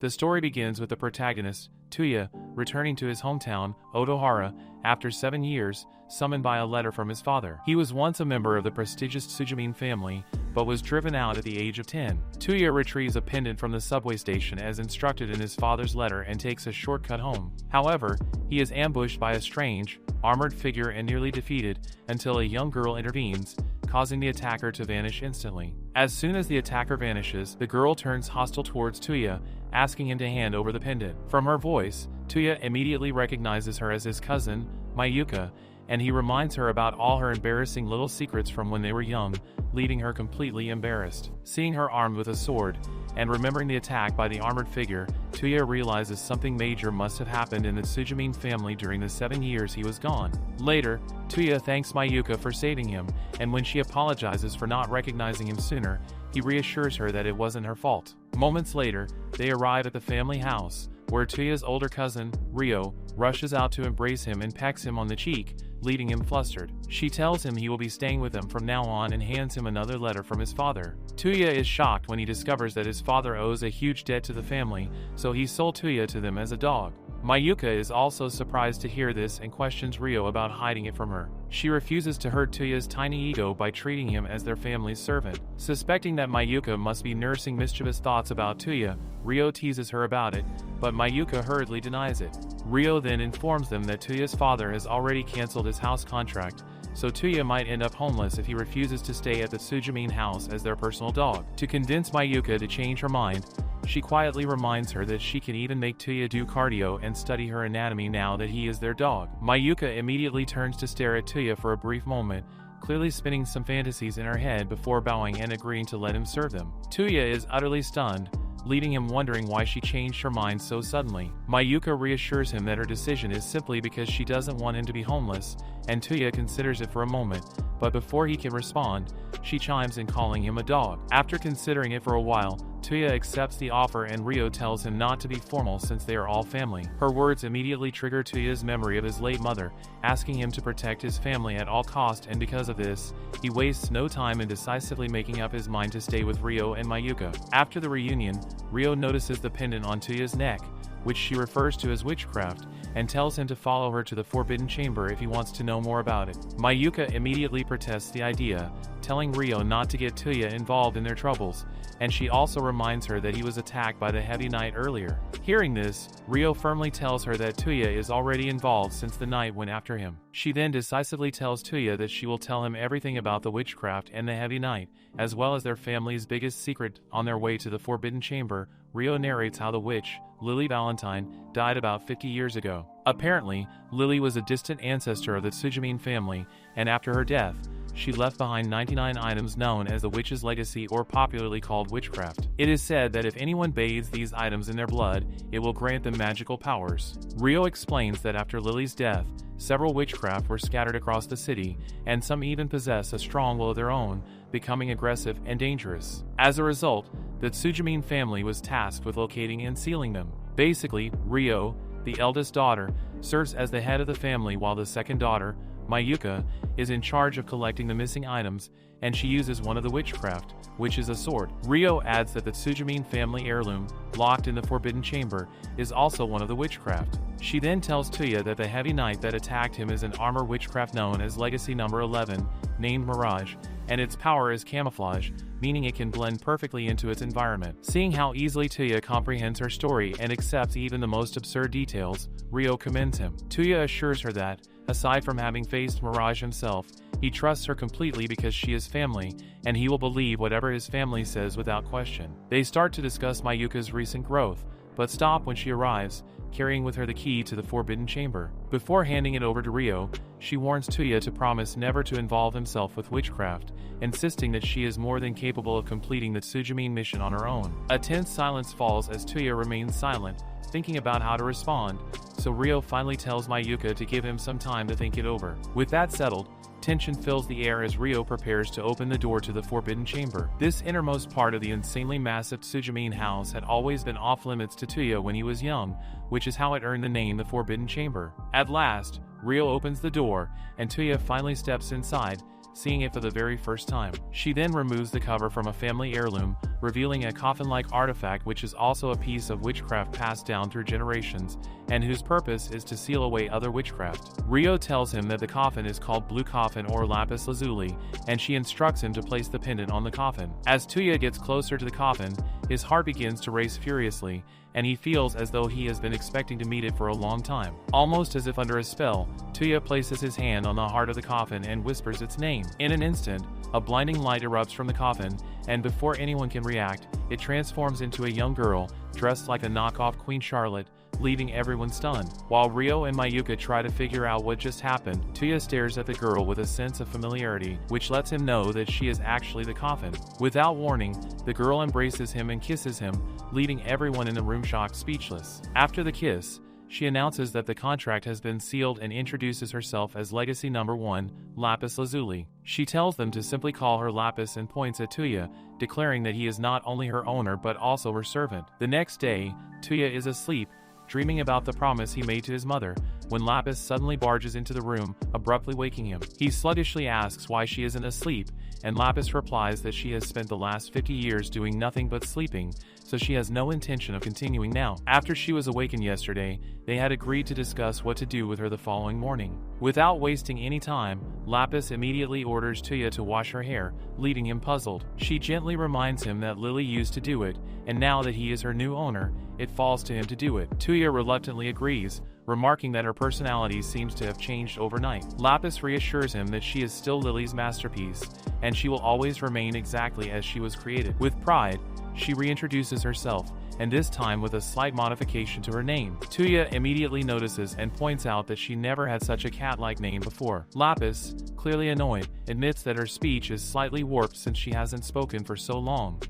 The story begins with the protagonist, Tuya, returning to his hometown, Otohara, after 7 years, summoned by a letter from his father. He was once a member of the prestigious Sujimine family, but was driven out at the age of 10. Tuya retrieves a pendant from the subway station as instructed in his father's letter and takes a shortcut home. However, he is ambushed by a strange, armored figure and nearly defeated, until a young girl intervenes, causing the attacker to vanish instantly. As soon as the attacker vanishes, the girl turns hostile towards Tuya, asking him to hand over the pendant. From her voice, Tuya immediately recognizes her as his cousin, Mayuka, and he reminds her about all her embarrassing little secrets from when they were young, leaving her completely embarrassed. Seeing her armed with a sword, and remembering the attack by the armored figure, Tuya realizes something major must have happened in the Sujimine family during the 7 years he was gone. Later, Tuya thanks Mayuka for saving him, and when she apologizes for not recognizing him sooner, he reassures her that it wasn't her fault. Moments later, they arrive at the family house, where Tuya's older cousin, Ryo, rushes out to embrace him and pecks him on the cheek, leaving him flustered. She tells him he will be staying with them from now on and hands him another letter from his father. Tuya is shocked when he discovers that his father owes a huge debt to the family, so he sold Tuya to them as a dog. Mayuka is also surprised to hear this and questions Ryo about hiding it from her. She refuses to hurt Tuya's tiny ego by treating him as their family's servant. Suspecting that Mayuka must be nursing mischievous thoughts about Tuya, Ryo teases her about it, but Mayuka hurriedly denies it. Ryo then informs them that Tuya's father has already canceled his house contract, so Tuya might end up homeless if he refuses to stay at the Sujimine house as their personal dog. To convince Mayuka to change her mind, she quietly reminds her that she can even make Tuya do cardio and study her anatomy now that he is their dog. Mayuka immediately turns to stare at Tuya for a brief moment, clearly spinning some fantasies in her head before bowing and agreeing to let him serve them. Tuya is utterly stunned, leaving him wondering why she changed her mind so suddenly. Mayuka reassures him that her decision is simply because she doesn't want him to be homeless, and Tuya considers it for a moment, but before he can respond, she chimes in calling him a dog. After considering it for a while, Tuya accepts the offer and Ryo tells him not to be formal since they are all family. Her words immediately trigger Tuya's memory of his late mother, asking him to protect his family at all cost, and because of this, he wastes no time in decisively making up his mind to stay with Ryo and Mayuka. After the reunion, Ryo notices the pendant on Tuya's neck, which she refers to as Witchcraft, and tells him to follow her to the Forbidden Chamber if he wants to know more about it. Mayuka immediately protests the idea, telling Ryo not to get Tuya involved in their troubles, and she also reminds her that he was attacked by the Heavy Knight earlier. Hearing this, Ryo firmly tells her that Tuya is already involved since the Knight went after him. She then decisively tells Tuya that she will tell him everything about the Witchcraft and the Heavy Knight, as well as their family's biggest secret. On their way to the Forbidden Chamber, Ryo narrates how the witch, Lily Valentine, died about 50 years ago. Apparently, Lily was a distant ancestor of the Sujimine family, and after her death, she left behind 99 items known as the Witch's Legacy, or popularly called Witchcraft. It is said that if anyone bathes these items in their blood, it will grant them magical powers. Ryo explains that after Lily's death, several witchcraft were scattered across the city, and some even possess a strong will of their own, becoming aggressive and dangerous. As a result, the Sujimine family was tasked with locating and sealing them. Basically, Ryo, the eldest daughter, serves as the head of the family while the second daughter, Mayuka, is in charge of collecting the missing items, and she uses one of the witchcraft, which is a sword. Ryo adds that the Sujimine family heirloom, locked in the Forbidden Chamber, is also one of the witchcraft. She then tells Tuya that the Heavy Knight that attacked him is an armor witchcraft known as Legacy Number 11, named Mirage, and its power is camouflage, meaning it can blend perfectly into its environment. Seeing how easily Tuya comprehends her story and accepts even the most absurd details, Ryo commends him. Tuya assures her that, aside from having faced Mirage himself, he trusts her completely because she is family, and he will believe whatever his family says without question. They start to discuss Mayuka's recent growth, but stop when she arrives, carrying with her the key to the Forbidden Chamber. Before handing it over to Ryo, she warns Tuya to promise never to involve himself with witchcraft, insisting that she is more than capable of completing the Sujimine mission on her own. A tense silence falls as Tuya remains silent, thinking about how to respond, so Ryo finally tells Mayuka to give him some time to think it over. With that settled, tension fills the air as Ryo prepares to open the door to the Forbidden Chamber. This innermost part of the insanely massive Sujimine house had always been off-limits to Tuya when he was young, which is how it earned the name the Forbidden Chamber. At last, Ryo opens the door, and Tuya finally steps inside, seeing it for the very first time. She then removes the cover from a family heirloom, revealing a coffin-like artifact which is also a piece of witchcraft passed down through generations, and whose purpose is to seal away other witchcraft. Rio tells him that the coffin is called Blue Coffin or Lapis Lazuli, and she instructs him to place the pendant on the coffin. As Tuya gets closer to the coffin, his heart begins to race furiously, and he feels as though he has been expecting to meet it for a long time. Almost as if under a spell, Tuya places his hand on the heart of the coffin and whispers its name. In an instant, a blinding light erupts from the coffin, and before anyone can react, it transforms into a young girl, dressed like a knockoff Queen Charlotte, leaving everyone stunned. While Rio and Mayuka try to figure out what just happened, Tuya stares at the girl with a sense of familiarity, which lets him know that she is actually the coffin. Without warning, the girl embraces him and kisses him, leaving everyone in the room shocked speechless. After the kiss, she announces that the contract has been sealed and introduces herself as Legacy Number 1, Lapis Lazuli. She tells them to simply call her Lapis and points at Tuya, declaring that he is not only her owner but also her servant. The next day, Tuya is asleep, dreaming about the promise he made to his mother, when Lapis suddenly barges into the room, abruptly waking him. He sluggishly asks why she isn't asleep, and Lapis replies that she has spent the last 50 years doing nothing but sleeping, so she has no intention of continuing now. After she was awakened yesterday, they had agreed to discuss what to do with her the following morning. Without wasting any time, Lapis immediately orders Tuya to wash her hair, leaving him puzzled. She gently reminds him that Lily used to do it, and now that he is her new owner, it falls to him to do it. Tuya reluctantly agrees, remarking that her personality seems to have changed overnight. Lapis reassures him that she is still Lily's masterpiece, and she will always remain exactly as she was created. With pride, she reintroduces herself, and this time with a slight modification to her name. Tuya immediately notices and points out that she never had such a cat-like name before. Lapis, clearly annoyed, admits that her speech is slightly warped since she hasn't spoken for so long.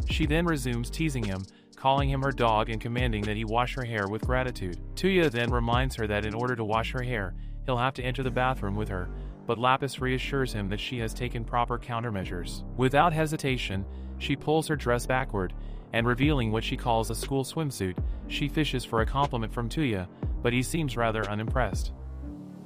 She then resumes teasing him, calling him her dog and commanding that he wash her hair with gratitude. Tuya then reminds her that in order to wash her hair, he'll have to enter the bathroom with her, but Lapis reassures him that she has taken proper countermeasures. Without hesitation, she pulls her dress backward, and revealing what she calls a school swimsuit, she fishes for a compliment from Tuya, but he seems rather unimpressed.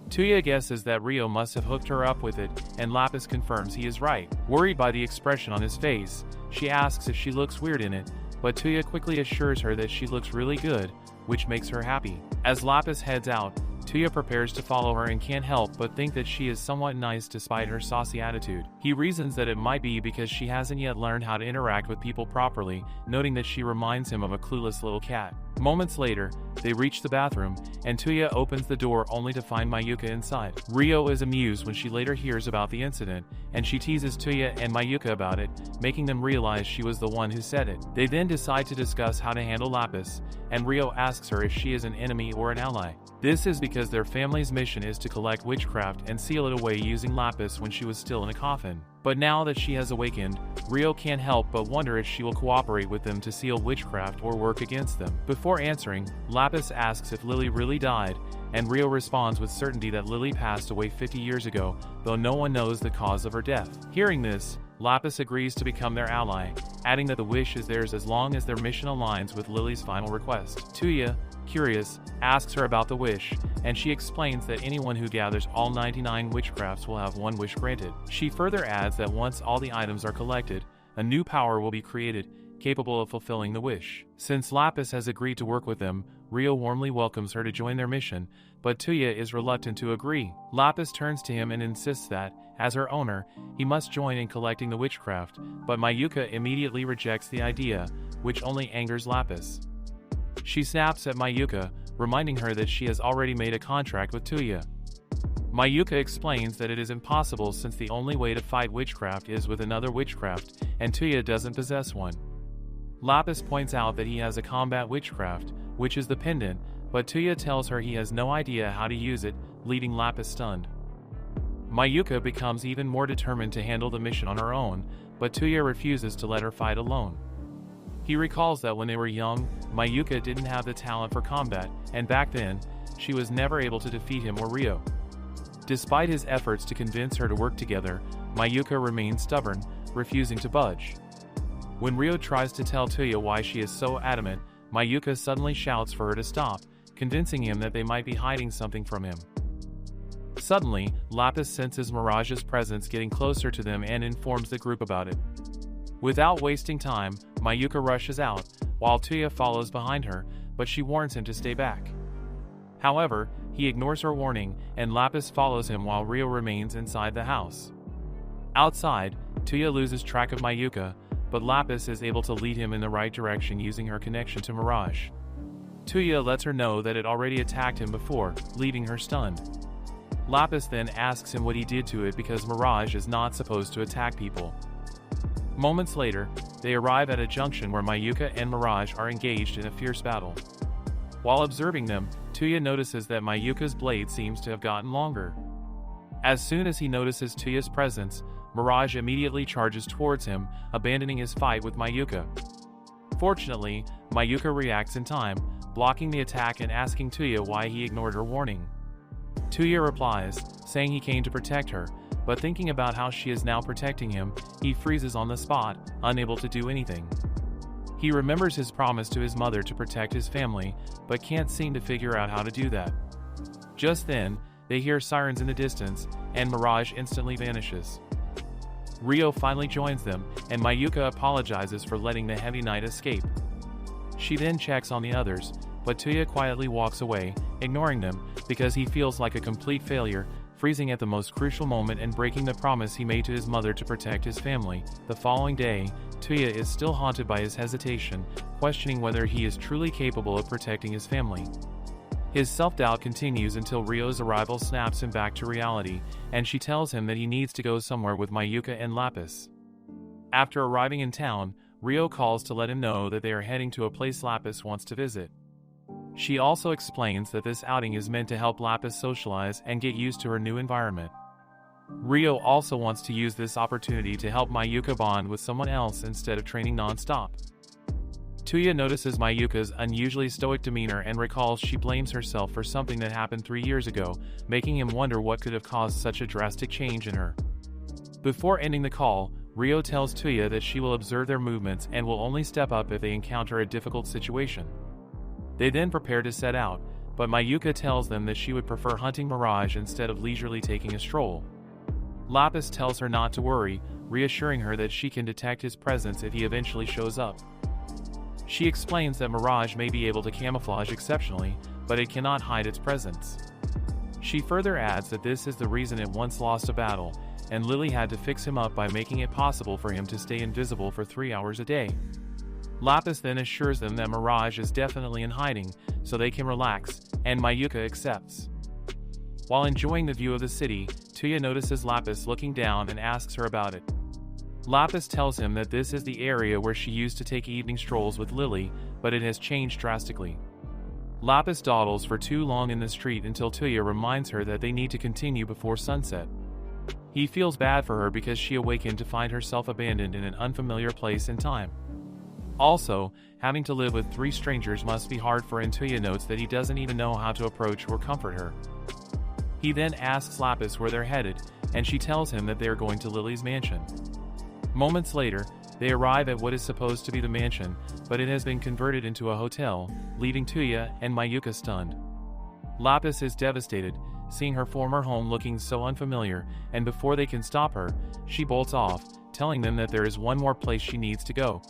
Tuya guesses that Rio must have hooked her up with it, and Lapis confirms he is right. Worried by the expression on his face, she asks if she looks weird in it, but Tuya quickly assures her that she looks really good, which makes her happy. As Lapis heads out, Tuya prepares to follow her and can't help but think that she is somewhat nice despite her saucy attitude. He reasons that it might be because she hasn't yet learned how to interact with people properly, noting that she reminds him of a clueless little cat. Moments later, they reach the bathroom, and Tuya opens the door only to find Mayuka inside. Rio is amused when she later hears about the incident, and she teases Tuya and Mayuka about it, making them realize she was the one who said it. They then decide to discuss how to handle Lapis, and Rio asks her if she is an enemy or an ally. This is because their family's mission is to collect witchcraft and seal it away using Lapis when she was still in a coffin. But now that she has awakened, Rio can't help but wonder if she will cooperate with them to seal witchcraft or work against them. Before answering, Lapis asks if Lily really died, and Rio responds with certainty that Lily passed away 50 years ago, though no one knows the cause of her death. Hearing this, Lapis agrees to become their ally, adding that the wish is theirs as long as their mission aligns with Lily's final request. Tuya, curious, asks her about the wish, and she explains that anyone who gathers all 99 witchcrafts will have one wish granted. She further adds that once all the items are collected, a new power will be created, capable of fulfilling the wish. Since Lapis has agreed to work with them, Rio warmly welcomes her to join their mission, but Tuya is reluctant to agree. Lapis turns to him and insists that, as her owner, he must join in collecting the witchcraft, but Mayuka immediately rejects the idea, which only angers Lapis. She snaps at Mayuka, reminding her that she has already made a contract with Tuya. Mayuka explains that it is impossible since the only way to fight witchcraft is with another witchcraft, and Tuya doesn't possess one. Lapis points out that he has a combat witchcraft, which is the pendant, but Tuya tells her he has no idea how to use it, leaving Lapis stunned. Mayuka becomes even more determined to handle the mission on her own, but Tuya refuses to let her fight alone. He recalls that when they were young, Mayuka didn't have the talent for combat, and back then, she was never able to defeat him or Rio. Despite his efforts to convince her to work together, Mayuka remains stubborn, refusing to budge. When Rio tries to tell Tuya why she is so adamant, Mayuka suddenly shouts for her to stop, convincing him that they might be hiding something from him. Suddenly, Lapis senses Mirage's presence getting closer to them and informs the group about it. Without wasting time, Mayuka rushes out, while Tuya follows behind her, but she warns him to stay back. However, he ignores her warning, and Lapis follows him while Rio remains inside the house. Outside, Tuya loses track of Mayuka, but Lapis is able to lead him in the right direction using her connection to Mirage. Tuya lets her know that it already attacked him before, leaving her stunned. Lapis then asks him what he did to it because Mirage is not supposed to attack people. Moments later, they arrive at a junction where Mayuka and Mirage are engaged in a fierce battle. While observing them, Tuya notices that Mayuka's blade seems to have gotten longer. As soon as he notices Tuya's presence, Mirage immediately charges towards him, abandoning his fight with Mayuka. Fortunately, Mayuka reacts in time, blocking the attack and asking Tuya why he ignored her warning. Tuya replies, saying he came to protect her, but thinking about how she is now protecting him, he freezes on the spot, unable to do anything. He remembers his promise to his mother to protect his family, but can't seem to figure out how to do that. Just then, they hear sirens in the distance, and Mirage instantly vanishes. Rio finally joins them, and Mayuka apologizes for letting the Heavy Knight escape. She then checks on the others, but Tuya quietly walks away, ignoring them, because he feels like a complete failure, freezing at the most crucial moment and breaking the promise he made to his mother to protect his family. The following day, Tuya is still haunted by his hesitation, questioning whether he is truly capable of protecting his family. His self-doubt continues until Rio's arrival snaps him back to reality, and she tells him that he needs to go somewhere with Mayuka and Lapis. After arriving in town, Rio calls to let him know that they are heading to a place Lapis wants to visit. She also explains that this outing is meant to help Lapis socialize and get used to her new environment. Rio also wants to use this opportunity to help Mayuka bond with someone else instead of training non-stop. Tuya notices Mayuka's unusually stoic demeanor and recalls she blames herself for something that happened 3 years ago, making him wonder what could have caused such a drastic change in her. Before ending the call, Rio tells Tuya that she will observe their movements and will only step up if they encounter a difficult situation. They then prepare to set out, but Mayuka tells them that she would prefer hunting Mirage instead of leisurely taking a stroll. Lapis tells her not to worry, reassuring her that she can detect his presence if he eventually shows up. She explains that Mirage may be able to camouflage exceptionally, but it cannot hide its presence. She further adds that this is the reason it once lost a battle, and Lily had to fix him up by making it possible for him to stay invisible for 3 hours a day. Lapis then assures them that Mirage is definitely in hiding, so they can relax, and Mayuka accepts. While enjoying the view of the city, Tuya notices Lapis looking down and asks her about it. Lapis tells him that this is the area where she used to take evening strolls with Lily, but it has changed drastically. Lapis dawdles for too long in the street until Tuya reminds her that they need to continue before sunset. He feels bad for her because she awakened to find herself abandoned in an unfamiliar place and time. Also, having to live with 3 strangers must be hard for him. Tuya notes that he doesn't even know how to approach or comfort her. He then asks Lapis where they're headed, and she tells him that they are going to Lily's mansion. Moments later, they arrive at what is supposed to be the mansion, but it has been converted into a hotel, leaving Tuya and Mayuka stunned. Lapis is devastated, seeing her former home looking so unfamiliar, and before they can stop her, she bolts off, telling them that there is one more place she needs to go.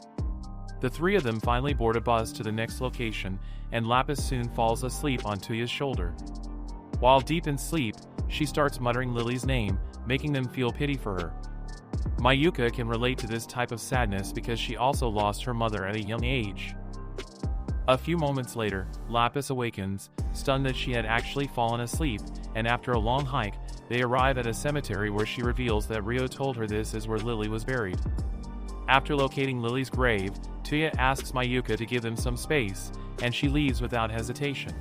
The 3 of them finally board a bus to the next location, and Lapis soon falls asleep on Tuya's shoulder. While deep in sleep, she starts muttering Lily's name, making them feel pity for her. Mayuka can relate to this type of sadness because she also lost her mother at a young age. A few moments later, Lapis awakens, stunned that she had actually fallen asleep, and after a long hike, they arrive at a cemetery where she reveals that Rio told her this is where Lily was buried. After locating Lily's grave, Tuya asks Mayuka to give them some space, and she leaves without hesitation.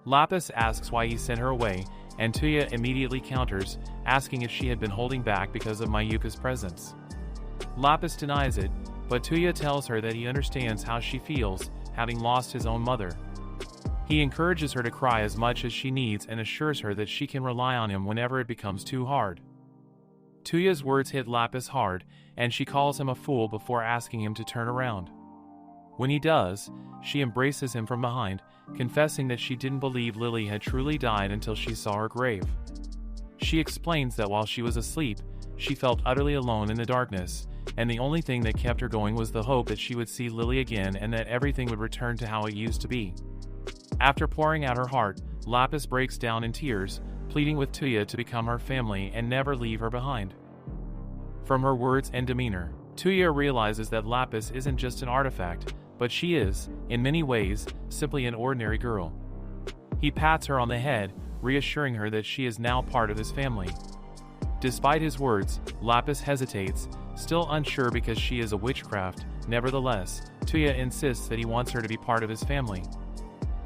Lapis asks why he sent her away, and Tuya immediately counters, asking if she had been holding back because of Mayuka's presence. Lapis denies it, but Tuya tells her that he understands how she feels, having lost his own mother. He encourages her to cry as much as she needs and assures her that she can rely on him whenever it becomes too hard. Tuya's words hit Lapis hard, and she calls him a fool before asking him to turn around. When he does, she embraces him from behind, confessing that she didn't believe Lily had truly died until she saw her grave. She explains that while she was asleep, she felt utterly alone in the darkness, and the only thing that kept her going was the hope that she would see Lily again and that everything would return to how it used to be. After pouring out her heart, Lapis breaks down in tears, pleading with Tuya to become her family and never leave her behind. From her words and demeanor, Tuya realizes that Lapis isn't just an artifact, but she is, in many ways, simply an ordinary girl. He pats her on the head, reassuring her that she is now part of his family. Despite his words, Lapis hesitates, still unsure because she is a witchcraft. Nevertheless, Tuya insists that he wants her to be part of his family.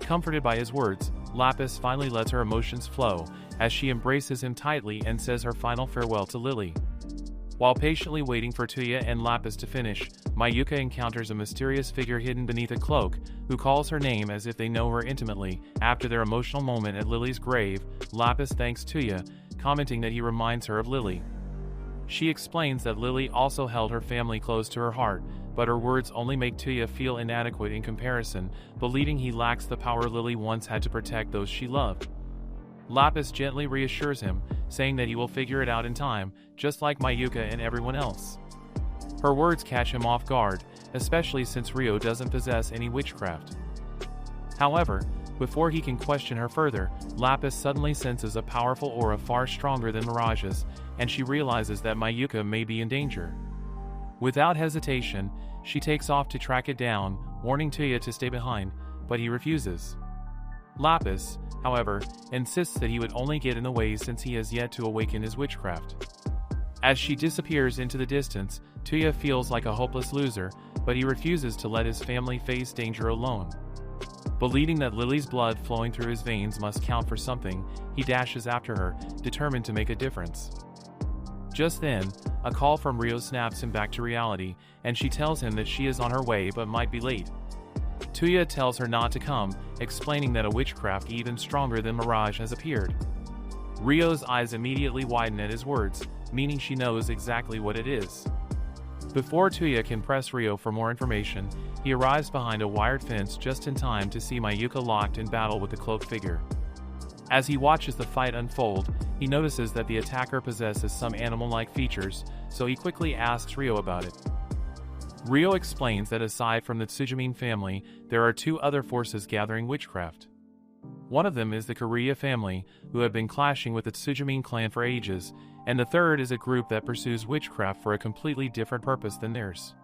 Comforted by his words, Lapis finally lets her emotions flow, as she embraces him tightly and says her final farewell to Lily. While patiently waiting for Tuya and Lapis to finish, Mayuka encounters a mysterious figure hidden beneath a cloak, who calls her name as if they know her intimately. After their emotional moment at Lily's grave, Lapis thanks Tuya, commenting that he reminds her of Lily. She explains that Lily also held her family close to her heart, but her words only make Tuya feel inadequate in comparison, believing he lacks the power Lily once had to protect those she loved. Lapis gently reassures him, saying that he will figure it out in time, just like Mayuka and everyone else. Her words catch him off guard, especially since Rio doesn't possess any witchcraft. However, before he can question her further, Lapis suddenly senses a powerful aura far stronger than Mirage's, and she realizes that Mayuka may be in danger. Without hesitation, she takes off to track it down, warning Tuya to stay behind, but he refuses. Lapis, however, insists that he would only get in the way since he has yet to awaken his witchcraft. As she disappears into the distance, Tuya feels like a hopeless loser, but he refuses to let his family face danger alone. Believing that Lily's blood flowing through his veins must count for something, he dashes after her, determined to make a difference. Just then, a call from Rio snaps him back to reality, and she tells him that she is on her way but might be late. Tuya tells her not to come, explaining that a witchcraft even stronger than Mirage has appeared. Rio's eyes immediately widen at his words, meaning she knows exactly what it is. Before Tuya can press Rio for more information, he arrives behind a wired fence just in time to see Mayuka locked in battle with the cloaked figure. As he watches the fight unfold, he notices that the attacker possesses some animal-like features, so he quickly asks Rio about it. Rio explains that aside from the Sujimine family, there are two other forces gathering witchcraft. One of them is the Korea family, who have been clashing with the Sujimine clan for ages, and the third is a group that pursues witchcraft for a completely different purpose than theirs.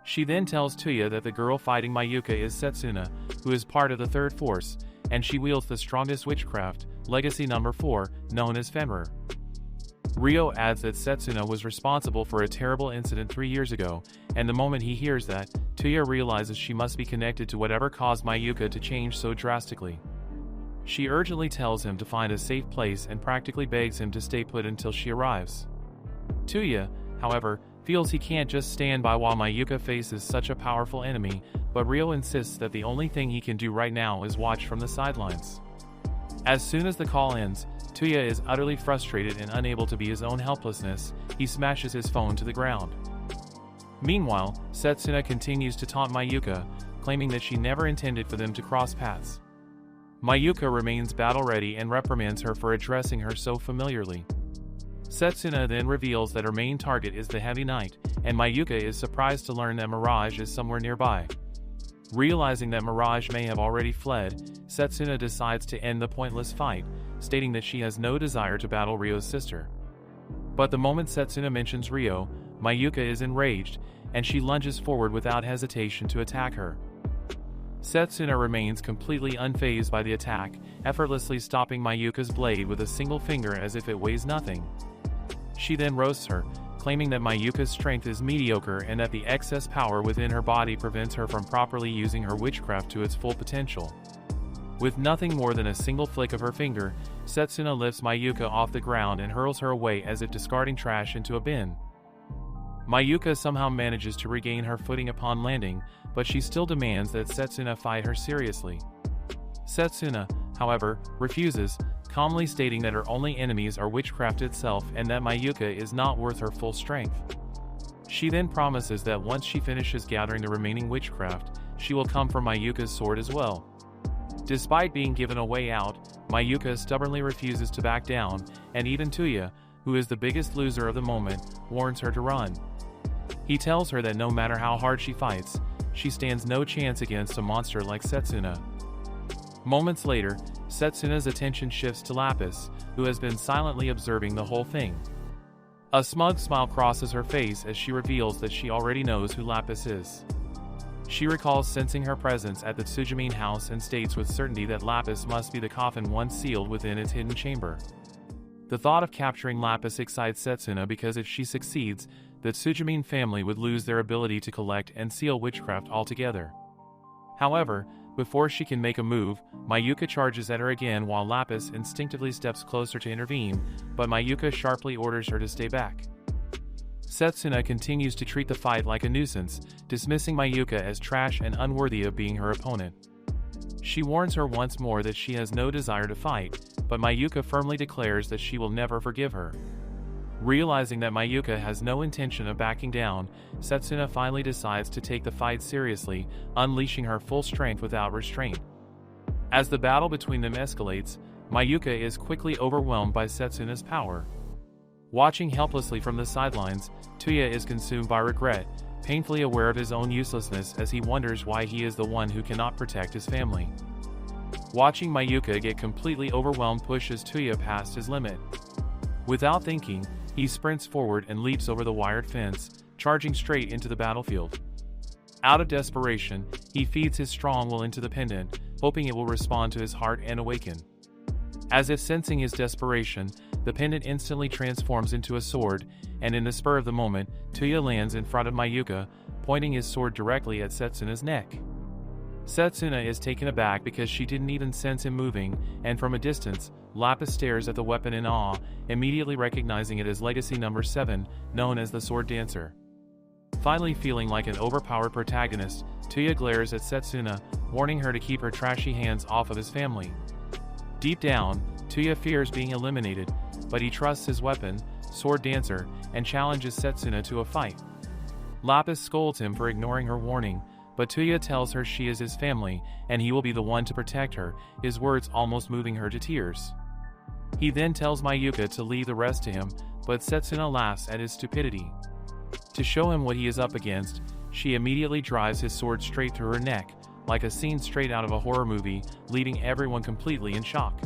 She then tells Tuya that the girl fighting Mayuka is Setsuna, who is part of the third force, and she wields the strongest witchcraft, Legacy Number 4, known as Fenrir. Rio adds that Setsuna was responsible for a terrible incident 3 years ago, and the moment he hears that, Tuya realizes she must be connected to whatever caused Mayuka to change so drastically. She urgently tells him to find a safe place and practically begs him to stay put until she arrives. Tuya, however, feels he can't just stand by while Mayuka faces such a powerful enemy, but Rio insists that the only thing he can do right now is watch from the sidelines. As soon as the call ends, Tuya is utterly frustrated and unable to be his own helplessness. He smashes his phone to the ground. Meanwhile, Setsuna continues to taunt Mayuka, claiming that she never intended for them to cross paths. Mayuka remains battle-ready and reprimands her for addressing her so familiarly. Setsuna then reveals that her main target is the Heavy Knight, and Mayuka is surprised to learn that Mirage is somewhere nearby. Realizing that Mirage may have already fled, Setsuna decides to end the pointless fight, stating that she has no desire to battle Rio's sister. But the moment Setsuna mentions Rio, Mayuka is enraged, and she lunges forward without hesitation to attack her. Setsuna remains completely unfazed by the attack, effortlessly stopping Mayuka's blade with a single finger as if it weighs nothing. She then roasts her, claiming that Mayuka's strength is mediocre and that the excess power within her body prevents her from properly using her witchcraft to its full potential. With nothing more than a single flick of her finger, Setsuna lifts Mayuka off the ground and hurls her away as if discarding trash into a bin. Mayuka somehow manages to regain her footing upon landing, but she still demands that Setsuna fight her seriously. Setsuna, however, refuses, calmly stating that her only enemies are witchcraft itself and that Mayuka is not worth her full strength. She then promises that once she finishes gathering the remaining witchcraft, she will come for Mayuka's sword as well. Despite being given a way out, Mayuka stubbornly refuses to back down, and even Tuya, who is the biggest loser of the moment, warns her to run. He tells her that no matter how hard she fights, she stands no chance against a monster like Setsuna. Moments later, Setsuna's attention shifts to Lapis, who has been silently observing the whole thing. A smug smile crosses her face as she reveals that she already knows who Lapis is. She recalls sensing her presence at the Sujimine house and states with certainty that Lapis must be the coffin once sealed within its hidden chamber. The thought of capturing Lapis excites Setsuna because if she succeeds, the Sujimine family would lose their ability to collect and seal witchcraft altogether. However, before she can make a move, Mayuka charges at her again while Lapis instinctively steps closer to intervene, but Mayuka sharply orders her to stay back. Setsuna continues to treat the fight like a nuisance, dismissing Mayuka as trash and unworthy of being her opponent. She warns her once more that she has no desire to fight, but Mayuka firmly declares that she will never forgive her. Realizing that Mayuka has no intention of backing down, Setsuna finally decides to take the fight seriously, unleashing her full strength without restraint. As the battle between them escalates, Mayuka is quickly overwhelmed by Setsuna's power. Watching helplessly from the sidelines, Tuya is consumed by regret, painfully aware of his own uselessness as he wonders why he is the one who cannot protect his family. Watching Mayuka get completely overwhelmed pushes Tuya past his limit. Without thinking, he sprints forward and leaps over the wired fence, charging straight into the battlefield. Out of desperation, he feeds his strong will into the pendant, hoping it will respond to his heart and awaken. As if sensing his desperation, the pendant instantly transforms into a sword, and in the spur of the moment, Tuya lands in front of Mayuka, pointing his sword directly at Setsuna's neck. Setsuna is taken aback because she didn't even sense him moving, and from a distance, Lapis stares at the weapon in awe, immediately recognizing it as Legacy Number 7, known as the Sword Dancer. Finally feeling like an overpowered protagonist, Tuya glares at Setsuna, warning her to keep her trashy hands off of his family. Deep down, Tuya fears being eliminated, but he trusts his weapon, Sword Dancer, and challenges Setsuna to a fight. Lapis scolds him for ignoring her warning, but Tuya tells her she is his family, and he will be the one to protect her, his words almost moving her to tears. He then tells Mayuka to leave the rest to him, but Setsuna laughs at his stupidity. To show him what he is up against, she immediately drives his sword straight through her neck, like a scene straight out of a horror movie, leaving everyone completely in shock.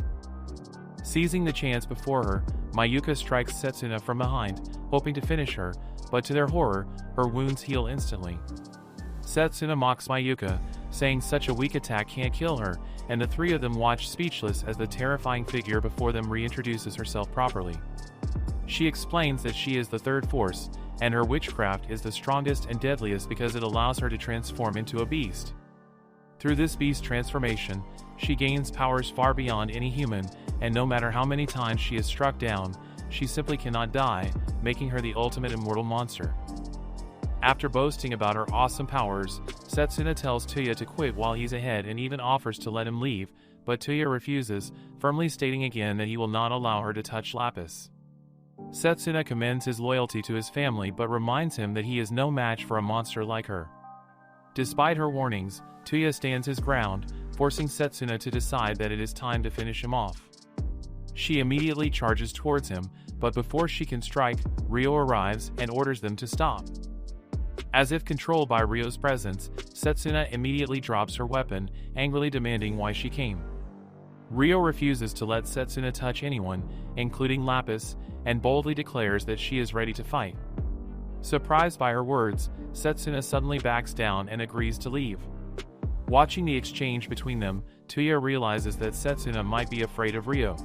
Seizing the chance before her, Mayuka strikes Setsuna from behind, hoping to finish her, but to their horror, her wounds heal instantly. Setsuna mocks Mayuka, saying such a weak attack can't kill her, and the three of them watch speechless as the terrifying figure before them reintroduces herself properly. She explains that she is the third force, and her witchcraft is the strongest and deadliest because it allows her to transform into a beast. Through this beast transformation, she gains powers far beyond any human, and no matter how many times she is struck down, she simply cannot die, making her the ultimate immortal monster. After boasting about her awesome powers, Setsuna tells Tuya to quit while he's ahead and even offers to let him leave, but Tuya refuses, firmly stating again that he will not allow her to touch Lapis. Setsuna commends his loyalty to his family but reminds him that he is no match for a monster like her. Despite her warnings, Tuya stands his ground, forcing Setsuna to decide that it is time to finish him off. She immediately charges towards him, but before she can strike, Ryo arrives and orders them to stop. As if controlled by Ryo's presence, Setsuna immediately drops her weapon, angrily demanding why she came. Ryo refuses to let Setsuna touch anyone, including Lapis, and boldly declares that she is ready to fight. Surprised by her words, Setsuna suddenly backs down and agrees to leave. Watching the exchange between them, Tuya realizes that Setsuna might be afraid of Ryo.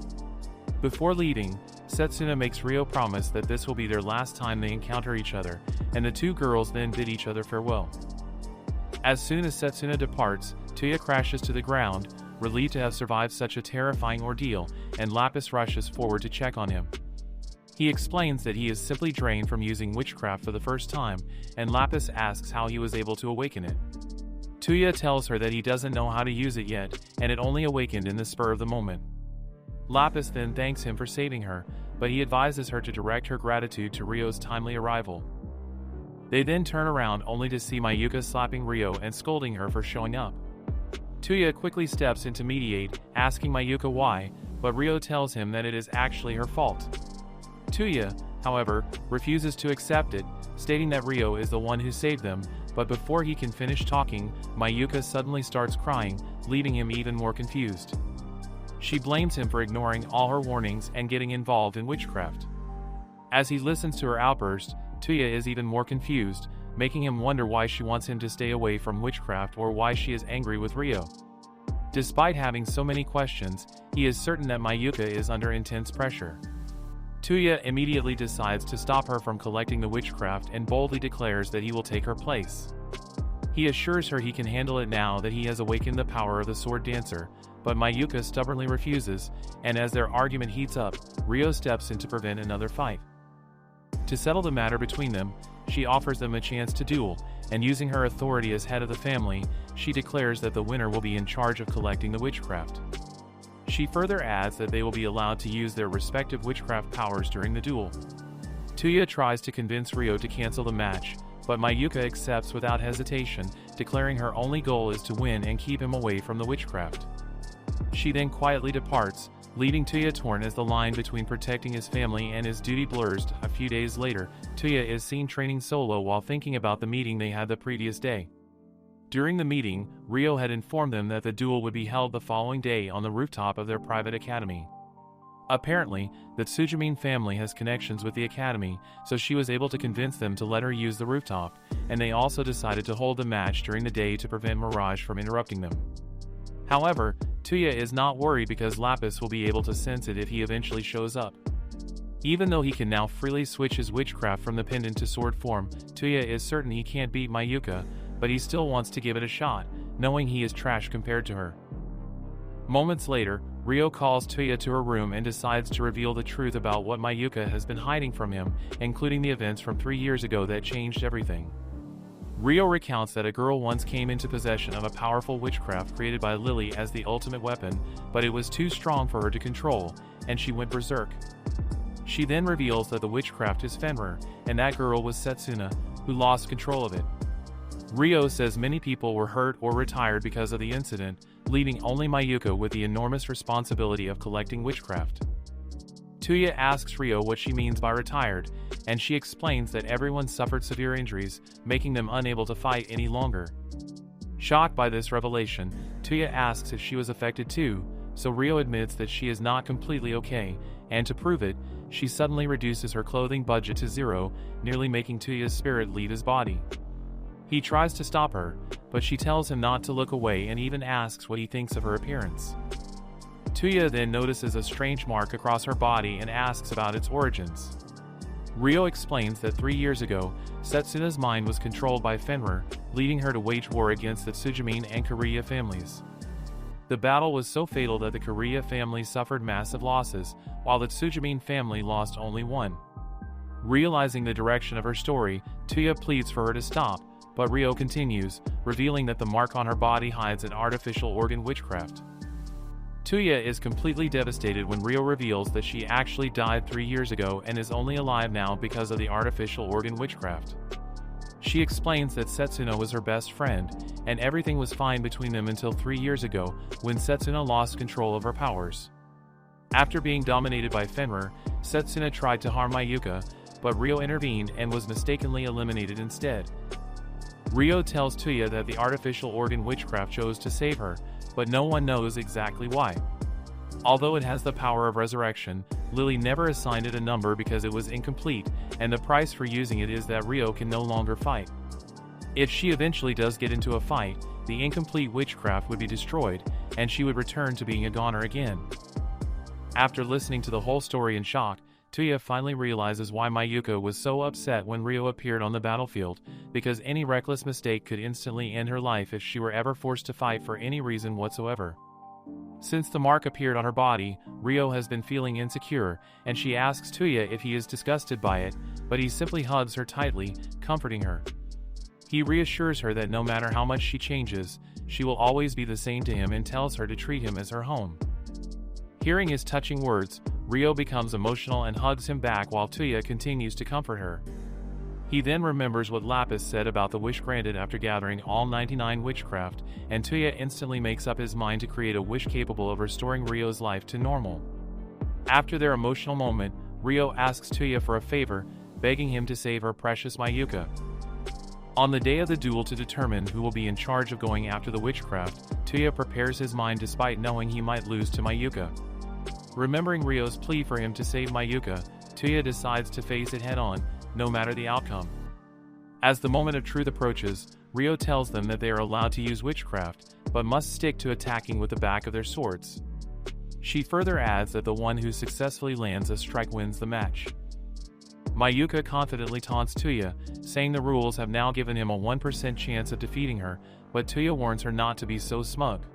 Before leaving, Setsuna makes Ryo promise that this will be their last time they encounter each other, and the two girls then bid each other farewell. As soon as Setsuna departs, Tuya crashes to the ground, relieved to have survived such a terrifying ordeal, and Lapis rushes forward to check on him. He explains that he is simply drained from using witchcraft for the first time, and Lapis asks how he was able to awaken it. Tuya tells her that he doesn't know how to use it yet, and it only awakened in the spur of the moment. Lapis then thanks him for saving her, but he advises her to direct her gratitude to Ryo's timely arrival. They then turn around only to see Mayuka slapping Ryo and scolding her for showing up. Tuya quickly steps in to mediate, asking Mayuka why, but Rio tells him that it is actually her fault. Tuya, however, refuses to accept it, stating that Rio is the one who saved them, but before he can finish talking, Mayuka suddenly starts crying, leaving him even more confused. She blames him for ignoring all her warnings and getting involved in witchcraft. As he listens to her outburst, Tuya is even more confused, making him wonder why she wants him to stay away from witchcraft or why she is angry with Rio. Despite having so many questions, he is certain that Mayuka is under intense pressure. Tuya immediately decides to stop her from collecting the witchcraft and boldly declares that he will take her place. He assures her he can handle it now that he has awakened the power of the sword dancer, but Mayuka stubbornly refuses, and as their argument heats up, Rio steps in to prevent another fight. To settle the matter between them, she offers them a chance to duel, and using her authority as head of the family, she declares that the winner will be in charge of collecting the witchcraft. She further adds that they will be allowed to use their respective witchcraft powers during the duel. Tuya tries to convince Rio to cancel the match, but Mayuka accepts without hesitation, declaring her only goal is to win and keep him away from the witchcraft. She then quietly departs, leaving Tuya torn as the line between protecting his family and his duty blurs. A few days later, Tuya is seen training solo while thinking about the meeting they had the previous day. During the meeting, Rio had informed them that the duel would be held the following day on the rooftop of their private academy. Apparently, the Sujimine family has connections with the academy, so she was able to convince them to let her use the rooftop, and they also decided to hold the match during the day to prevent Mirage from interrupting them. However, Tuya is not worried because Lapis will be able to sense it if he eventually shows up. Even though he can now freely switch his witchcraft from the pendant to sword form, Tuya is certain he can't beat Mayuka, but he still wants to give it a shot, knowing he is trash compared to her. Moments later, Rio calls Tuya to her room and decides to reveal the truth about what Mayuka has been hiding from him, including the events from 3 years ago that changed everything. Rio recounts that a girl once came into possession of a powerful witchcraft created by Lily as the ultimate weapon, but it was too strong for her to control, and she went berserk. She then reveals that the witchcraft is Fenrir, and that girl was Setsuna, who lost control of it. Rio says many people were hurt or retired because of the incident, leaving only Mayuka with the enormous responsibility of collecting witchcraft. Tuya asks Rio what she means by retired, and she explains that everyone suffered severe injuries, making them unable to fight any longer. Shocked by this revelation, Tuya asks if she was affected too, so Rio admits that she is not completely okay, and to prove it, she suddenly reduces her clothing budget to 0, nearly making Tuya's spirit leave his body. He tries to stop her, but she tells him not to look away and even asks what he thinks of her appearance. Tuya then notices a strange mark across her body and asks about its origins. Rio explains that 3 years ago, Setsuna's mind was controlled by Fenrir, leading her to wage war against the Sujimine and Korea families. The battle was so fatal that the Korea family suffered massive losses, while the Sujimine family lost only one. Realizing the direction of her story, Tuya pleads for her to stop, but Rio continues, revealing that the mark on her body hides an artificial organ witchcraft. Tuya is completely devastated when Rio reveals that she actually died 3 years ago and is only alive now because of the artificial organ witchcraft. She explains that Setsuna was her best friend, and everything was fine between them until 3 years ago, when Setsuna lost control of her powers. After being dominated by Fenrir, Setsuna tried to harm Mayuka, but Rio intervened and was mistakenly eliminated instead. Rio tells Tuya that the artificial organ witchcraft chose to save her, but no one knows exactly why. Although it has the power of resurrection, Lily never assigned it a number because it was incomplete, and the price for using it is that Rio can no longer fight. If she eventually does get into a fight, the incomplete witchcraft would be destroyed, and she would return to being a goner again. After listening to the whole story in shock, Tuya finally realizes why Mayuka was so upset when Rio appeared on the battlefield, because any reckless mistake could instantly end her life if she were ever forced to fight for any reason whatsoever. Since the mark appeared on her body, Rio has been feeling insecure, and she asks Tuya if he is disgusted by it, but he simply hugs her tightly, comforting her. He reassures her that no matter how much she changes, she will always be the same to him and tells her to treat him as her home. Hearing his touching words, Rio becomes emotional and hugs him back while Tuya continues to comfort her. He then remembers what Lapis said about the wish granted after gathering all 99 witchcraft, and Tuya instantly makes up his mind to create a wish capable of restoring Ryo's life to normal. After their emotional moment, Ryo asks Tuya for a favor, begging him to save her precious Mayuka. On the day of the duel to determine who will be in charge of going after the witchcraft, Tuya prepares his mind despite knowing he might lose to Mayuka. Remembering Ryo's plea for him to save Mayuka, Tuya decides to face it head-on, no matter the outcome. As the moment of truth approaches, Ryo tells them that they are allowed to use witchcraft, but must stick to attacking with the back of their swords. She further adds that the one who successfully lands a strike wins the match. Mayuka confidently taunts Tuya, saying the rules have now given him a 1% chance of defeating her, but Tuya warns her not to be so smug.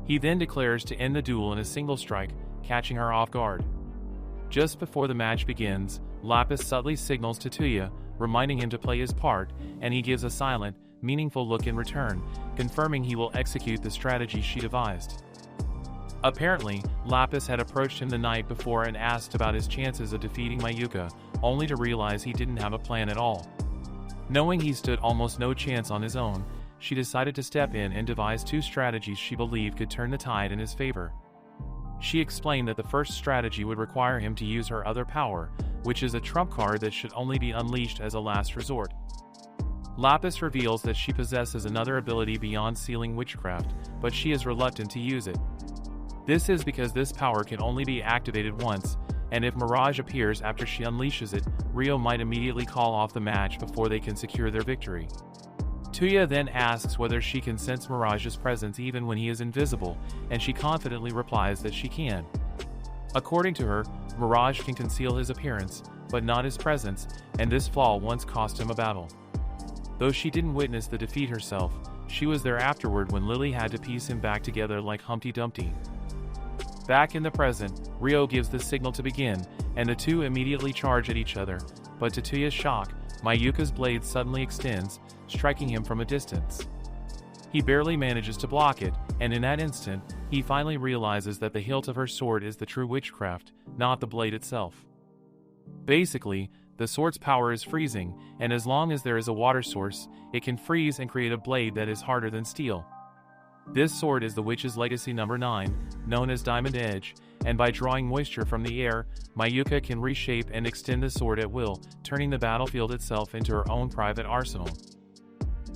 He then declares to end the duel in a single strike, catching her off guard. Just before the match begins, Lapis subtly signals to Tuya, reminding him to play his part, and he gives a silent, meaningful look in return, confirming he will execute the strategy she devised. Apparently, Lapis had approached him the night before and asked about his chances of defeating Mayuka, only to realize he didn't have a plan at all. Knowing he stood almost no chance on his own, she decided to step in and devise two strategies she believed could turn the tide in his favor. She explained that the first strategy would require him to use her other power, which is a trump card that should only be unleashed as a last resort. Lapis reveals that she possesses another ability beyond sealing witchcraft, but she is reluctant to use it. This is because this power can only be activated once, and if Mirage appears after she unleashes it, Ryo might immediately call off the match before they can secure their victory. Tuya then asks whether she can sense Mirage's presence even when he is invisible, and she confidently replies that she can. According to her, Mirage can conceal his appearance, but not his presence, and this flaw once cost him a battle. Though she didn't witness the defeat herself, she was there afterward when Lily had to piece him back together like Humpty Dumpty. Back in the present, Ryo gives the signal to begin, and the two immediately charge at each other, but to Tuya's shock, Mayuka's blade suddenly extends, striking him from a distance. He barely manages to block it, and in that instant, he finally realizes that the hilt of her sword is the true witchcraft, not the blade itself. Basically, the sword's power is freezing, and as long as there is a water source, it can freeze and create a blade that is harder than steel. This sword is the Witch's Legacy number 9, known as Diamond Edge, and by drawing moisture from the air, Mayuka can reshape and extend the sword at will, turning the battlefield itself into her own private arsenal.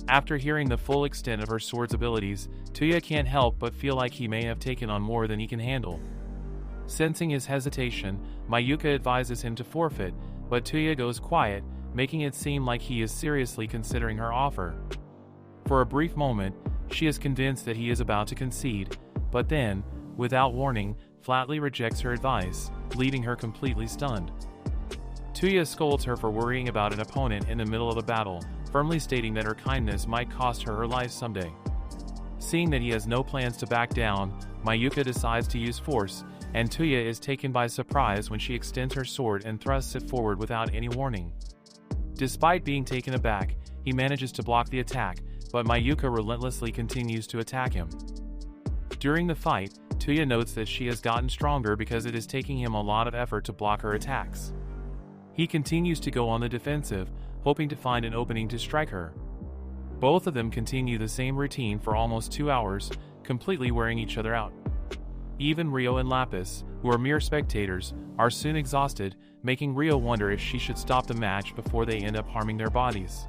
After hearing the full extent of her sword's abilities, Tuya can't help but feel like he may have taken on more than he can handle. Sensing his hesitation, Mayuka advises him to forfeit, but Tuya goes quiet, making it seem like he is seriously considering her offer. For a brief moment, she is convinced that he is about to concede, but then, without warning, flatly rejects her advice, leaving her completely stunned. Tuya scolds her for worrying about an opponent in the middle of a battle, firmly stating that her kindness might cost her her life someday. Seeing that he has no plans to back down, Mayuka decides to use force, and Tuya is taken by surprise when she extends her sword and thrusts it forward without any warning. Despite being taken aback, he manages to block the attack, but Mayuka relentlessly continues to attack him. During the fight, Tuya notes that she has gotten stronger because it is taking him a lot of effort to block her attacks. He continues to go on the defensive, hoping to find an opening to strike her. Both of them continue the same routine for almost 2 hours, completely wearing each other out. Even Ryo and Lapis, who are mere spectators, are soon exhausted, making Ryo wonder if she should stop the match before they end up harming their bodies.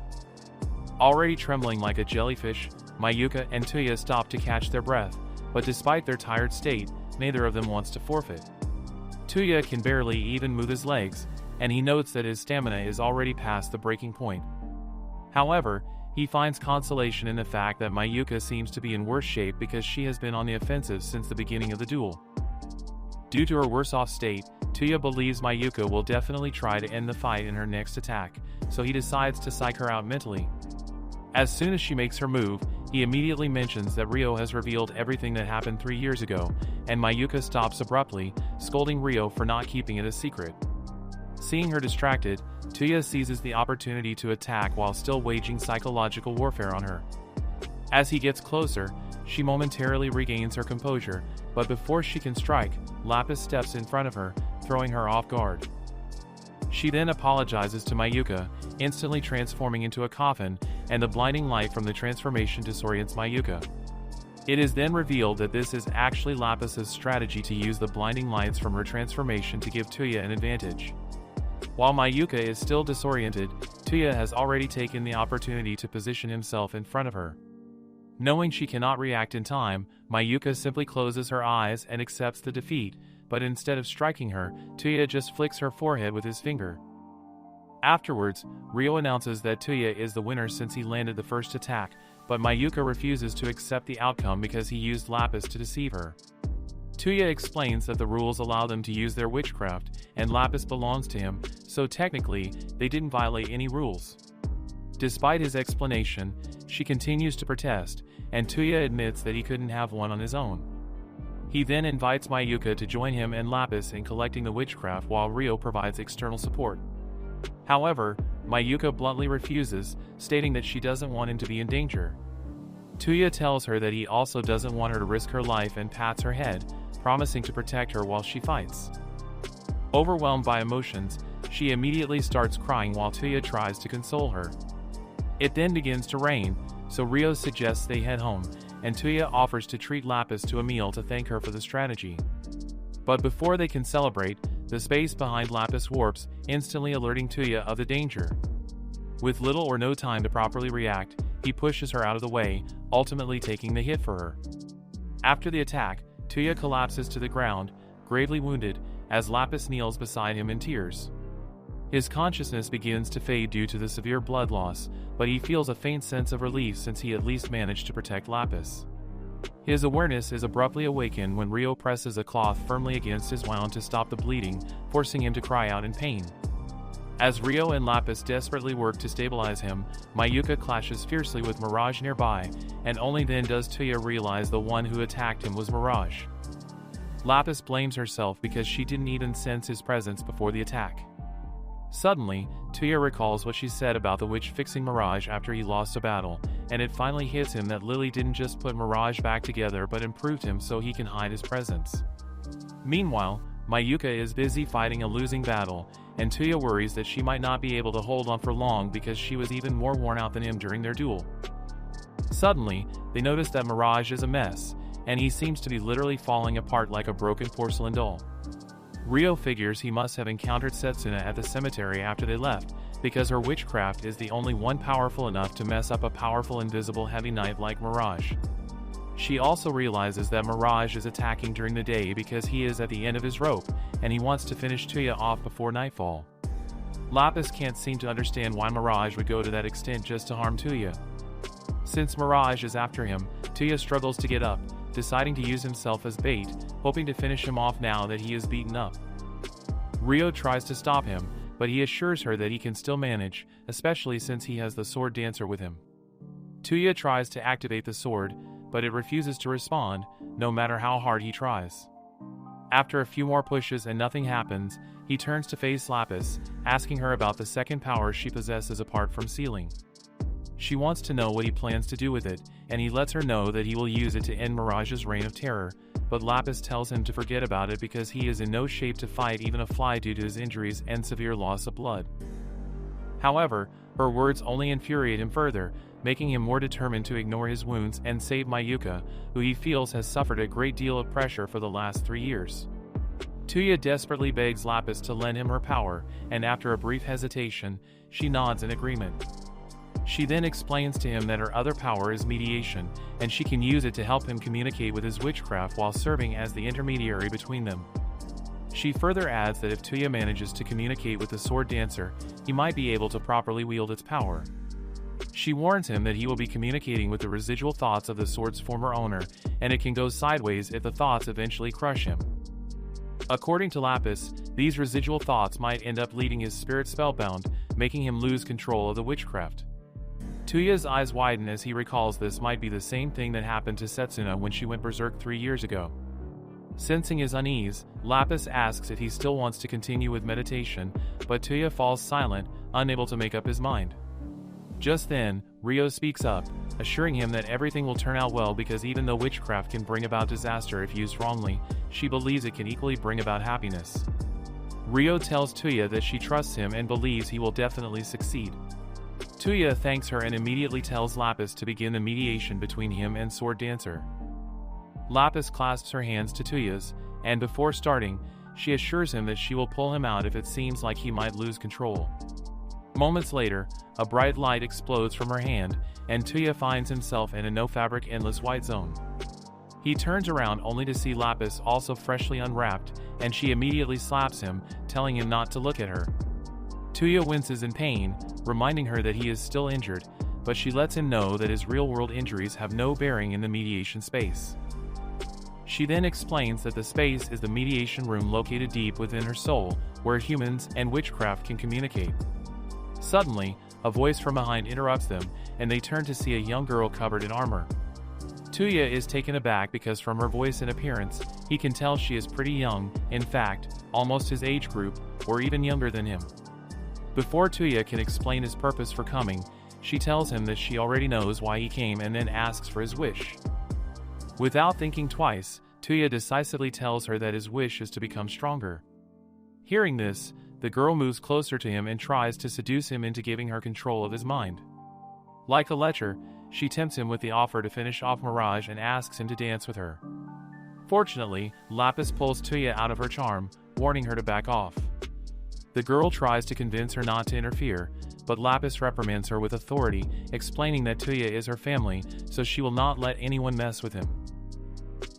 Already trembling like a jellyfish, Mayuka and Tuya stop to catch their breath, but despite their tired state, neither of them wants to forfeit. Tuya can barely even move his legs, and he notes that his stamina is already past the breaking point. However, he finds consolation in the fact that Mayuka seems to be in worse shape because she has been on the offensive since the beginning of the duel. Due to her worse-off state, Tuya believes Mayuka will definitely try to end the fight in her next attack, so he decides to psych her out mentally. As soon as she makes her move, he immediately mentions that Ryo has revealed everything that happened 3 years ago, and Mayuka stops abruptly, scolding Ryo for not keeping it a secret. Seeing her distracted, Tuya seizes the opportunity to attack while still waging psychological warfare on her. As he gets closer, she momentarily regains her composure, but before she can strike, Lapis steps in front of her, throwing her off guard. She then apologizes to Mayuka, instantly transforming into a coffin, and the blinding light from the transformation disorients Mayuka. It is then revealed that this is actually Lapis's strategy to use the blinding lights from her transformation to give Tuya an advantage. While Mayuka is still disoriented, Tuya has already taken the opportunity to position himself in front of her. Knowing she cannot react in time, Mayuka simply closes her eyes and accepts the defeat, but instead of striking her, Tuya just flicks her forehead with his finger. Afterwards, Ryo announces that Tuya is the winner since he landed the first attack, but Mayuka refuses to accept the outcome because he used Lapis to deceive her. Tuya explains that the rules allow them to use their witchcraft, and Lapis belongs to him, so technically, they didn't violate any rules. Despite his explanation, she continues to protest, and Tuya admits that he couldn't have one on his own. He then invites Mayuka to join him and Lapis in collecting the witchcraft while Ryo provides external support. However, Mayuka bluntly refuses, stating that she doesn't want him to be in danger. Tuya tells her that he also doesn't want her to risk her life and pats her head, promising to protect her while she fights. Overwhelmed by emotions, she immediately starts crying while Tuya tries to console her. It then begins to rain, so Ryo suggests they head home, and Tuya offers to treat Lapis to a meal to thank her for the strategy. But before they can celebrate, the space behind Lapis warps, instantly alerting Tuya of the danger. With little or no time to properly react, he pushes her out of the way, ultimately taking the hit for her. After the attack, Tuya collapses to the ground, gravely wounded, as Lapis kneels beside him in tears. His consciousness begins to fade due to the severe blood loss, but he feels a faint sense of relief since he at least managed to protect Lapis. His awareness is abruptly awakened when Ryo presses a cloth firmly against his wound to stop the bleeding, forcing him to cry out in pain. As Ryo and Lapis desperately work to stabilize him, Mayuka clashes fiercely with Mirage nearby, and only then does Tuya realize the one who attacked him was Mirage. Lapis blames herself because she didn't even sense his presence before the attack. Suddenly, Tuya recalls what she said about the witch fixing Mirage after he lost a battle, and it finally hits him that Lily didn't just put Mirage back together but improved him so he can hide his presence. Meanwhile, Mayuka is busy fighting a losing battle, and Tuya worries that she might not be able to hold on for long because she was even more worn out than him during their duel. Suddenly, they notice that Mirage is a mess, and he seems to be literally falling apart like a broken porcelain doll. Ryo figures he must have encountered Setsuna at the cemetery after they left, because her witchcraft is the only one powerful enough to mess up a powerful invisible heavy knight like Mirage. She also realizes that Mirage is attacking during the day because he is at the end of his rope, and he wants to finish Tuya off before nightfall. Lapis can't seem to understand why Mirage would go to that extent just to harm Tuya. Since Mirage is after him, Tuya struggles to get up, deciding to use himself as bait, hoping to finish him off now that he is beaten up. Ryo tries to stop him, but he assures her that he can still manage, especially since he has the sword dancer with him. Tuya tries to activate the sword, but it refuses to respond, no matter how hard he tries. After a few more pushes and nothing happens, he turns to face Lapis, asking her about the second power she possesses apart from sealing. She wants to know what he plans to do with it, and he lets her know that he will use it to end Mirage's reign of terror, but Lapis tells him to forget about it because he is in no shape to fight even a fly due to his injuries and severe loss of blood. However, her words only infuriate him further, making him more determined to ignore his wounds and save Mayuka, who he feels has suffered a great deal of pressure for the last 3 years. Tuya desperately begs Lapis to lend him her power, and after a brief hesitation, she nods in agreement. She then explains to him that her other power is mediation, and she can use it to help him communicate with his witchcraft while serving as the intermediary between them. She further adds that if Tuya manages to communicate with the sword dancer, he might be able to properly wield its power. She warns him that he will be communicating with the residual thoughts of the sword's former owner, and it can go sideways if the thoughts eventually crush him. According to Lapis, these residual thoughts might end up leaving his spirit spellbound, making him lose control of the witchcraft. Tuya's eyes widen as he recalls this might be the same thing that happened to Setsuna when she went berserk 3 years ago. Sensing his unease, Lapis asks if he still wants to continue with meditation, but Tuya falls silent, unable to make up his mind. Just then, Ryo speaks up, assuring him that everything will turn out well because even though witchcraft can bring about disaster if used wrongly, she believes it can equally bring about happiness. Rio tells Tuya that she trusts him and believes he will definitely succeed. Tuya thanks her and immediately tells Lapis to begin the mediation between him and Sword Dancer. Lapis clasps her hands to Tuya's, and before starting, she assures him that she will pull him out if it seems like he might lose control. Moments later, a bright light explodes from her hand, and Tuya finds himself in a no-fabric endless white zone. He turns around only to see Lapis also freshly unwrapped, and she immediately slaps him, telling him not to look at her. Tuya winces in pain, reminding her that he is still injured, but she lets him know that his real-world injuries have no bearing in the mediation space. She then explains that the space is the mediation room located deep within her soul, where humans and witchcraft can communicate. Suddenly, a voice from behind interrupts them, and they turn to see a young girl covered in armor. Tuya is taken aback because from her voice and appearance, he can tell she is pretty young, in fact, almost his age group, or even younger than him. Before Tuya can explain his purpose for coming, she tells him that she already knows why he came and then asks for his wish. Without thinking twice, Tuya decisively tells her that his wish is to become stronger. Hearing this, the girl moves closer to him and tries to seduce him into giving her control of his mind. Like a lecher, she tempts him with the offer to finish off Mirage and asks him to dance with her. Fortunately, Lapis pulls Tuya out of her charm, warning her to back off. The girl tries to convince her not to interfere, but Lapis reprimands her with authority, explaining that Tuya is her family, so she will not let anyone mess with him.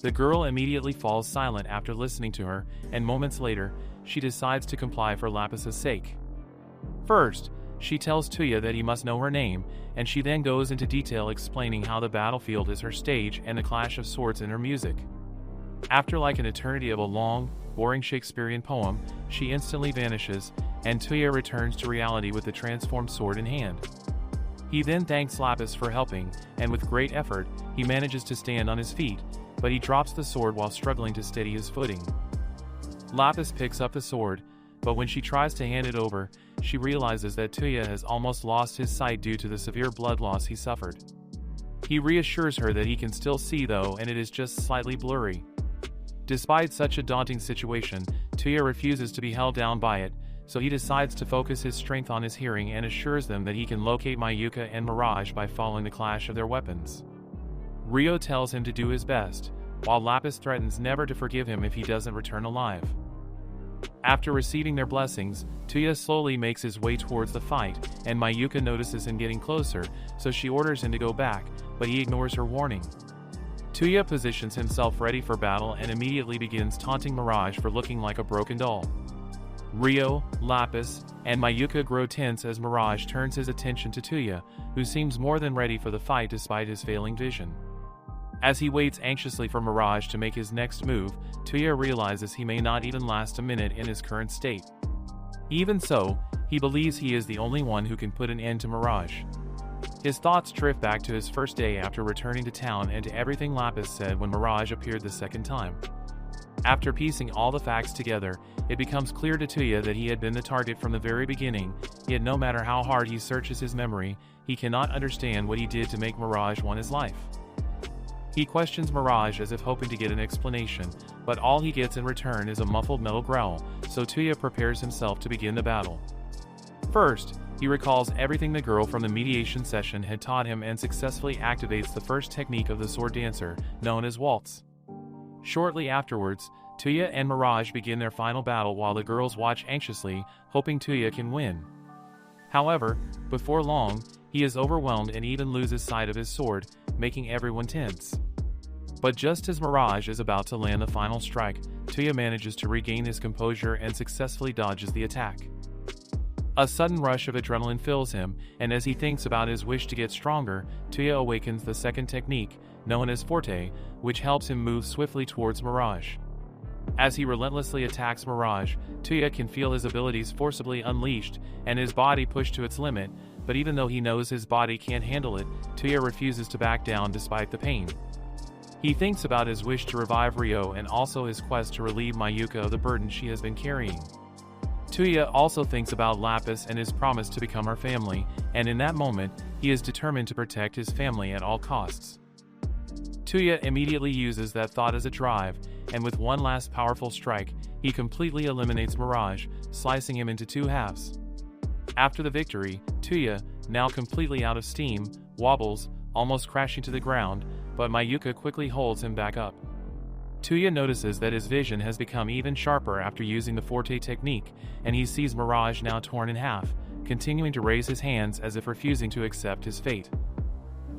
The girl immediately falls silent after listening to her, and moments later, she decides to comply for Lapis's sake. First, she tells Tuya that he must know her name, and she then goes into detail explaining how the battlefield is her stage and the clash of swords in her music. After like an eternity of a long, boring Shakespearean poem, she instantly vanishes, and Tuya returns to reality with the transformed sword in hand. He then thanks Lapis for helping, and with great effort, he manages to stand on his feet, but he drops the sword while struggling to steady his footing. Lapis picks up the sword, but when she tries to hand it over, she realizes that Tuya has almost lost his sight due to the severe blood loss he suffered. He reassures her that he can still see though, and it is just slightly blurry. Despite such a daunting situation, Tuya refuses to be held down by it, so he decides to focus his strength on his hearing and assures them that he can locate Mayuka and Mirage by following the clash of their weapons. Rio tells him to do his best, while Lapis threatens never to forgive him if he doesn't return alive. After receiving their blessings, Tuya slowly makes his way towards the fight, and Mayuka notices him getting closer, so she orders him to go back, but he ignores her warning. Tuya positions himself ready for battle and immediately begins taunting Mirage for looking like a broken doll. Rio, Lapis, and Mayuka grow tense as Mirage turns his attention to Tuya, who seems more than ready for the fight despite his failing vision. As he waits anxiously for Mirage to make his next move, Tuya realizes he may not even last a minute in his current state. Even so, he believes he is the only one who can put an end to Mirage. His thoughts drift back to his first day after returning to town and to everything Lapis said when Mirage appeared the second time. After piecing all the facts together, it becomes clear to Tuya that he had been the target from the very beginning, yet no matter how hard he searches his memory, he cannot understand what he did to make Mirage want his life. He questions Mirage as if hoping to get an explanation, but all he gets in return is a muffled metal growl, so Tuya prepares himself to begin the battle. First, he recalls everything the girl from the mediation session had taught him and successfully activates the first technique of the sword dancer, known as waltz. Shortly afterwards, Tuya and Mirage begin their final battle while the girls watch anxiously, hoping Tuya can win. However, before long, he is overwhelmed and even loses sight of his sword, making everyone tense. But just as Mirage is about to land the final strike, Tuya manages to regain his composure and successfully dodges the attack. A sudden rush of adrenaline fills him, and as he thinks about his wish to get stronger, Tuya awakens the second technique, known as Forte, which helps him move swiftly towards Mirage. As he relentlessly attacks Mirage, Tuya can feel his abilities forcibly unleashed, and his body pushed to its limit, but even though he knows his body can't handle it, Tuya refuses to back down despite the pain. He thinks about his wish to revive Rio and also his quest to relieve Mayuka of the burden she has been carrying. Tuya also thinks about Lapis and his promise to become her family, and in that moment, he is determined to protect his family at all costs. Tuya immediately uses that thought as a drive, and with one last powerful strike, he completely eliminates Mirage, slicing him into two halves. After the victory, Tuya, now completely out of steam, wobbles, almost crashing to the ground, but Mayuka quickly holds him back up. Tuya notices that his vision has become even sharper after using the Forte technique, and he sees Mirage now torn in half, continuing to raise his hands as if refusing to accept his fate.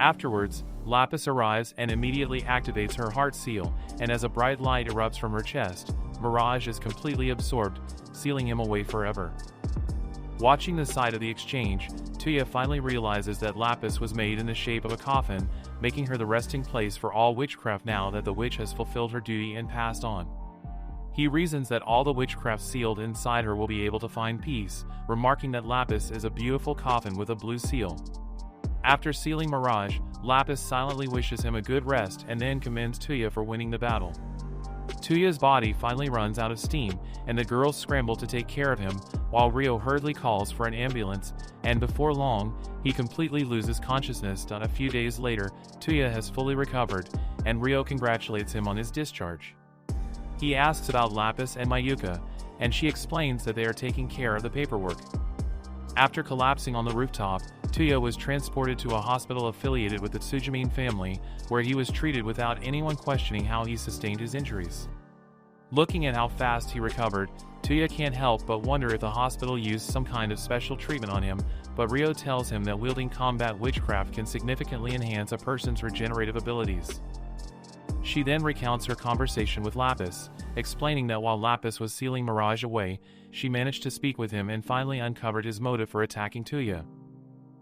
Afterwards, Lapis arrives and immediately activates her heart seal, and as a bright light erupts from her chest, Mirage is completely absorbed, sealing him away forever. Watching the side of the exchange, Tuya finally realizes that Lapis was made in the shape of a coffin, making her the resting place for all witchcraft now that the witch has fulfilled her duty and passed on. He reasons that all the witchcraft sealed inside her will be able to find peace, remarking that Lapis is a beautiful coffin with a blue seal. After sealing Mirage, Lapis silently wishes him a good rest and then commends Tuya for winning the battle. Tuya's body finally runs out of steam, and the girls scramble to take care of him, while Rio hurriedly calls for an ambulance, and before long, he completely loses consciousness. A few days later, Tuya has fully recovered, and Rio congratulates him on his discharge. He asks about Lapis and Mayuka, and she explains that they are taking care of the paperwork. After collapsing on the rooftop, Tuya was transported to a hospital affiliated with the Sujimine family, where he was treated without anyone questioning how he sustained his injuries. Looking at how fast he recovered, Tuya can't help but wonder if the hospital used some kind of special treatment on him, but Rio tells him that wielding combat witchcraft can significantly enhance a person's regenerative abilities. She then recounts her conversation with Lapis, explaining that while Lapis was sealing Mirage away, she managed to speak with him and finally uncovered his motive for attacking Tuya.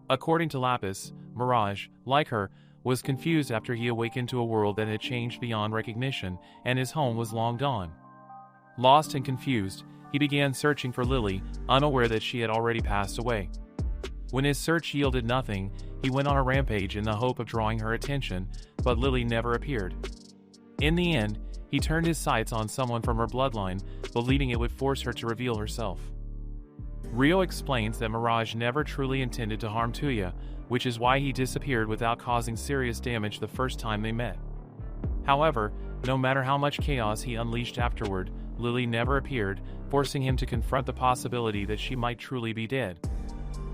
According to Lapis, Mirage, like her, was confused after he awakened to a world that had changed beyond recognition, and his home was long gone. Lost and confused, he began searching for Lily, unaware that she had already passed away. When his search yielded nothing, he went on a rampage in the hope of drawing her attention, but Lily never appeared. In the end, he turned his sights on someone from her bloodline, believing it would force her to reveal herself. Rio explains that Mirage never truly intended to harm Tuya, which is why he disappeared without causing serious damage the first time they met. However, no matter how much chaos he unleashed afterward, Lily never appeared, forcing him to confront the possibility that she might truly be dead.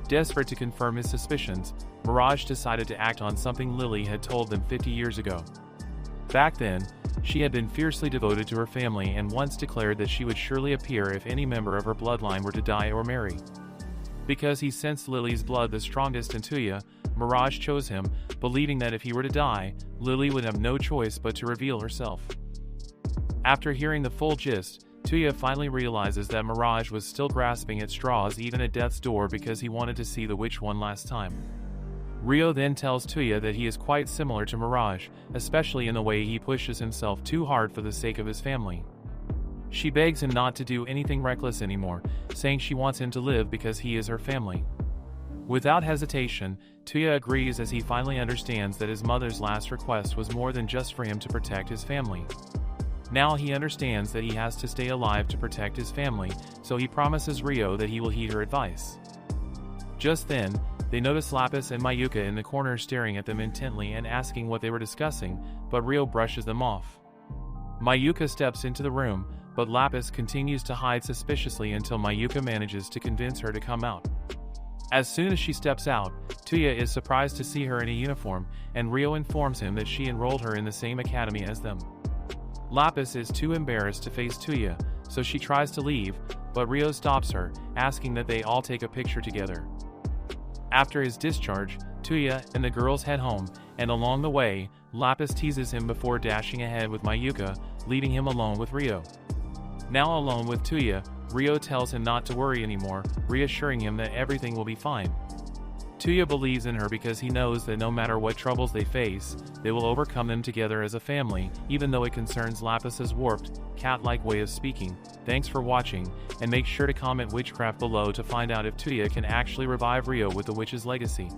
Desperate to confirm his suspicions, Mirage decided to act on something Lily had told them 50 years ago. Back then, she had been fiercely devoted to her family and once declared that she would surely appear if any member of her bloodline were to die or marry. Because he sensed Lily's blood the strongest in Tuya, Mirage chose him, believing that if he were to die, Lily would have no choice but to reveal herself. After hearing the full gist, Tuya finally realizes that Mirage was still grasping at straws even at death's door because he wanted to see the witch one last time. Rio then tells Tuya that he is quite similar to Mirage, especially in the way he pushes himself too hard for the sake of his family. She begs him not to do anything reckless anymore, saying she wants him to live because he is her family. Without hesitation, Tuya agrees as he finally understands that his mother's last request was more than just for him to protect his family. Now he understands that he has to stay alive to protect his family, so he promises Rio that he will heed her advice. Just then, they notice Lapis and Mayuka in the corner staring at them intently and asking what they were discussing, but Rio brushes them off. Mayuka steps into the room, but Lapis continues to hide suspiciously until Mayuka manages to convince her to come out. As soon as she steps out, Tuya is surprised to see her in a uniform, and Rio informs him that she enrolled her in the same academy as them. Lapis is too embarrassed to face Tuya, so she tries to leave, but Rio stops her, asking that they all take a picture together. After his discharge, Tuya and the girls head home, and along the way, Lapis teases him before dashing ahead with Mayuka, leaving him alone with Rio. Now alone with Tuya, Rio tells him not to worry anymore, reassuring him that everything will be fine. Tuya believes in her because he knows that no matter what troubles they face, they will overcome them together as a family, even though it concerns Lapis's warped, cat-like way of speaking. Thanks for watching, and make sure to comment Witchcraft below to find out if Tuya can actually revive Rio with the witch's legacy.